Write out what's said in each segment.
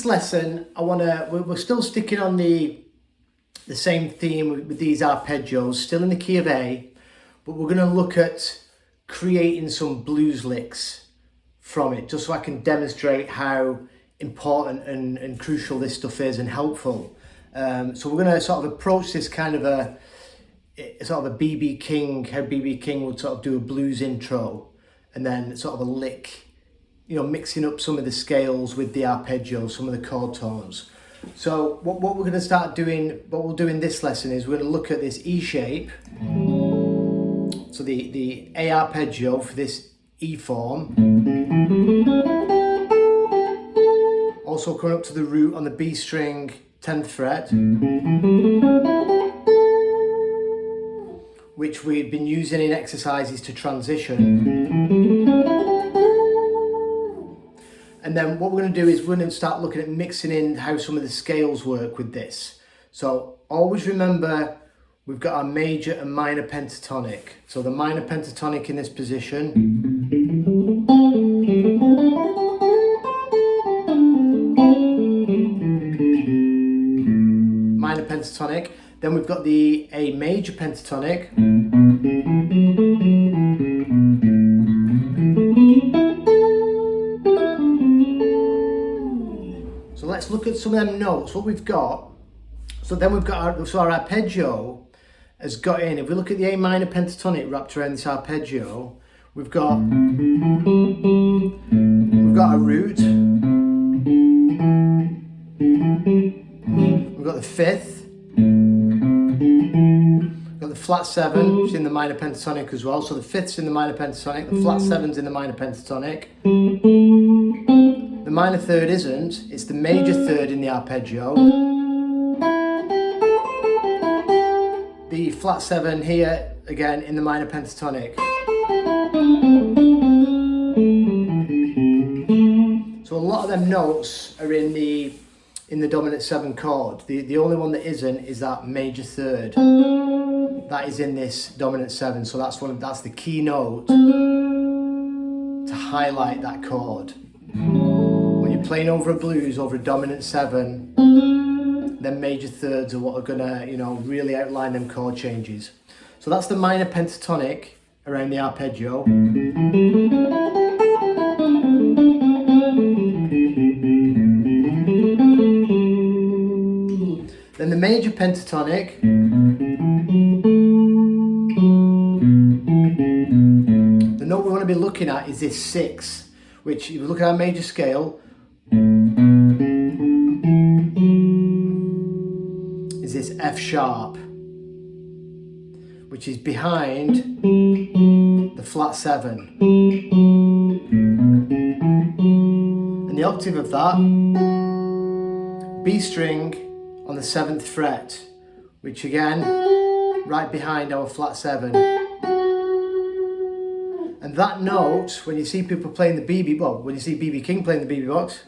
this lesson, we're still sticking on the same theme with these arpeggios, still in the key of A, but we're going to look at creating some blues licks from it, just so I can demonstrate how important and crucial this stuff is and helpful. So we're going to sort of approach this kind of a B.B. King, how B.B. King would sort of do a blues intro, and then sort of a lick, you know, mixing up some of the scales with the arpeggio, some of the chord tones. So what we're going to start doing, what we'll do in this lesson is we're going to look at this E shape. So the A arpeggio for this E form. Also coming up to the root on the B string, 10th fret, which we've been using in exercises to transition. And then what we're going to do is we're going to start looking at mixing in how some of the scales work with this. So always remember, we've got our major and minor pentatonic. So the minor pentatonic in this position. Minor pentatonic. Then we've got the A major pentatonic. So let's look at some of them notes, what we've got. So then we've got our arpeggio has got in, if we look at the A minor pentatonic wrapped around this arpeggio, we've got a root, we've got the fifth, we've got the flat seven, which is in the minor pentatonic as well. So the fifth's in the minor pentatonic, the flat seven's in the minor pentatonic. The minor third isn't, it's the major third in the arpeggio. The flat seven here, again, in the minor pentatonic. So a lot of them notes are in the dominant 7 chord. The only one that isn't is that major third. That is in this dominant 7, so that's the key note to highlight that chord. When you're playing over a blues, over a dominant 7, then major thirds are what are gonna, you know, really outline them chord changes. So that's the minor pentatonic around the arpeggio. Then the major pentatonic. The note we want to be looking at is this 6, which if you look at our major scale, is this F sharp, which is behind the flat 7. And the octave of that, B string on the 7th fret, which again, right behind our flat 7. And that note, when you see people playing the when you see B.B. King playing the B.B. box,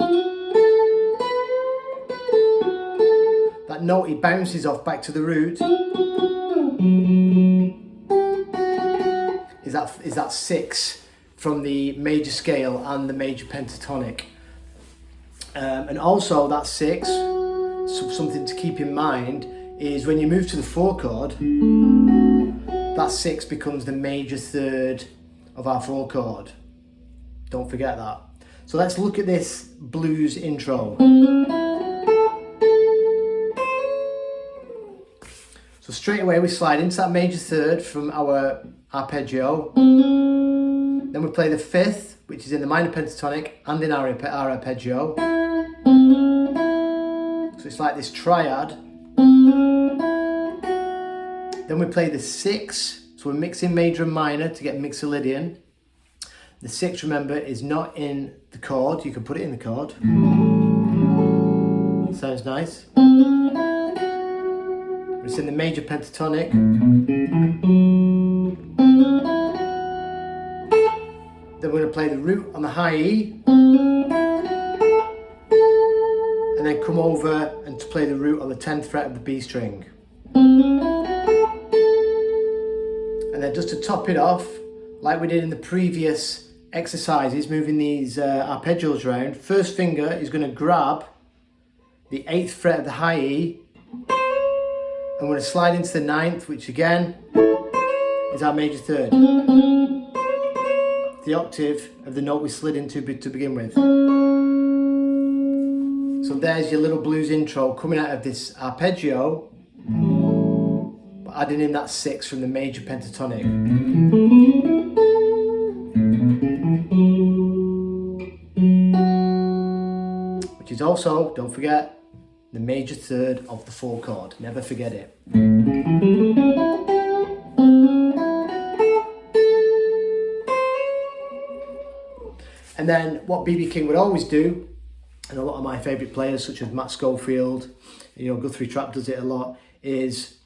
that note he bounces off back to the root is that 6 from the major scale and the major pentatonic. And also that 6, something to keep in mind, is when you move to the 4 chord, that 6 becomes the major third of our 4 chord. Don't forget that. So let's look at this blues intro. So straight away we slide into that major third from our arpeggio. Then we play the 5th, which is in the minor pentatonic and in our arpeggio. So it's like this triad. Then we play the 6, so we're mixing major and minor to get mixolydian. The 6, remember, is not in the chord. You can put it in the chord. Sounds nice. It's in the major pentatonic. Then we're going to play the root on the high E. And then come over and to play the root on the 10th fret of the B string. And then just to top it off, like we did in the previous exercises, moving these arpeggios around, first finger is going to grab the 8th fret of the high E. I'm going to slide into the 9th, which again is our major third. The octave of the note we slid into to begin with. So there's your little blues intro coming out of this arpeggio, but adding in that 6 from the major pentatonic. Which is also, don't forget, the major third of the 4 chord. Never forget it. And then what B.B. King would always do, and a lot of my favourite players such as Matt Schofield, Guthrie Trapp does it a lot, is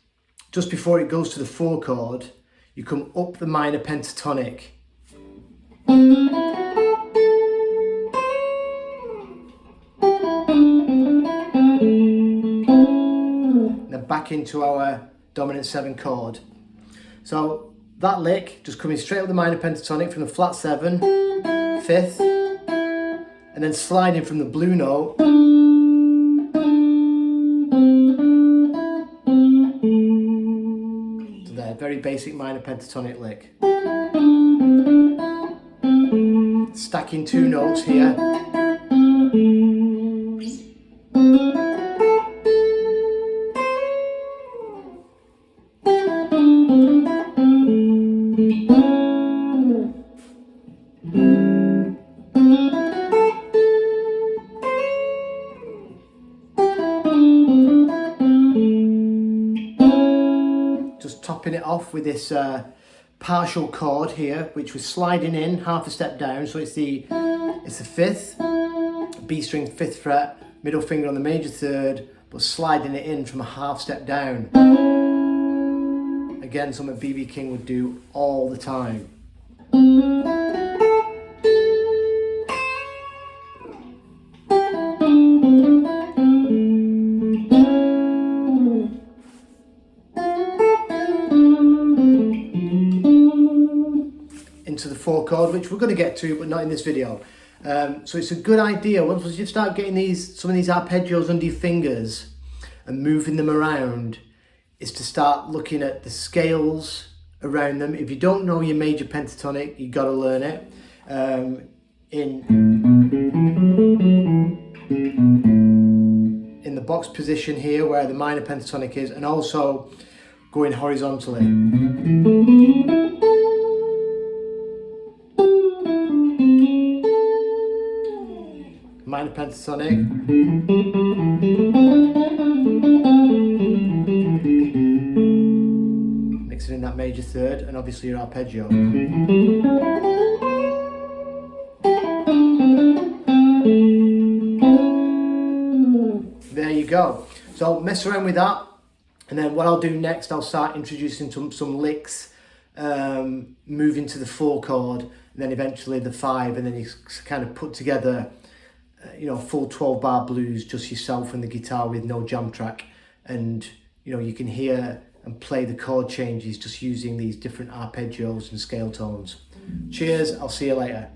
just before it goes to the 4 chord, you come up the minor pentatonic. And then back into our dominant 7 chord. So that lick, just coming straight up the minor pentatonic from the flat 7, 5th, and then sliding from the blue note to there, very basic minor pentatonic lick. Stacking 2 notes here. Just topping it off with this partial chord here, which was sliding in half a step down. So it's the 5th, B string 5th fret, middle finger on the major third, but sliding it in from a half step down. Again, something B.B. King would do all the time. Into the 4 chord, which we're going to get to, but not in this video. So it's a good idea once you start getting some of these arpeggios under your fingers and moving them around, is to start looking at the scales around them. If you don't know your major pentatonic, you got to learn it. In the box position here, where the minor pentatonic is, and also going horizontally. Minor pentatonic. Mixing in that major third, and obviously your arpeggio. There you go. So mess around with that, and then what I'll do next, I'll start introducing some licks, moving to the 4 chord, and then eventually the 5, and then you kind of put together full 12 bar blues, just yourself and the guitar with no jam track, and you can hear and play the chord changes just using these different arpeggios and scale tones. Cheers, I'll see you later.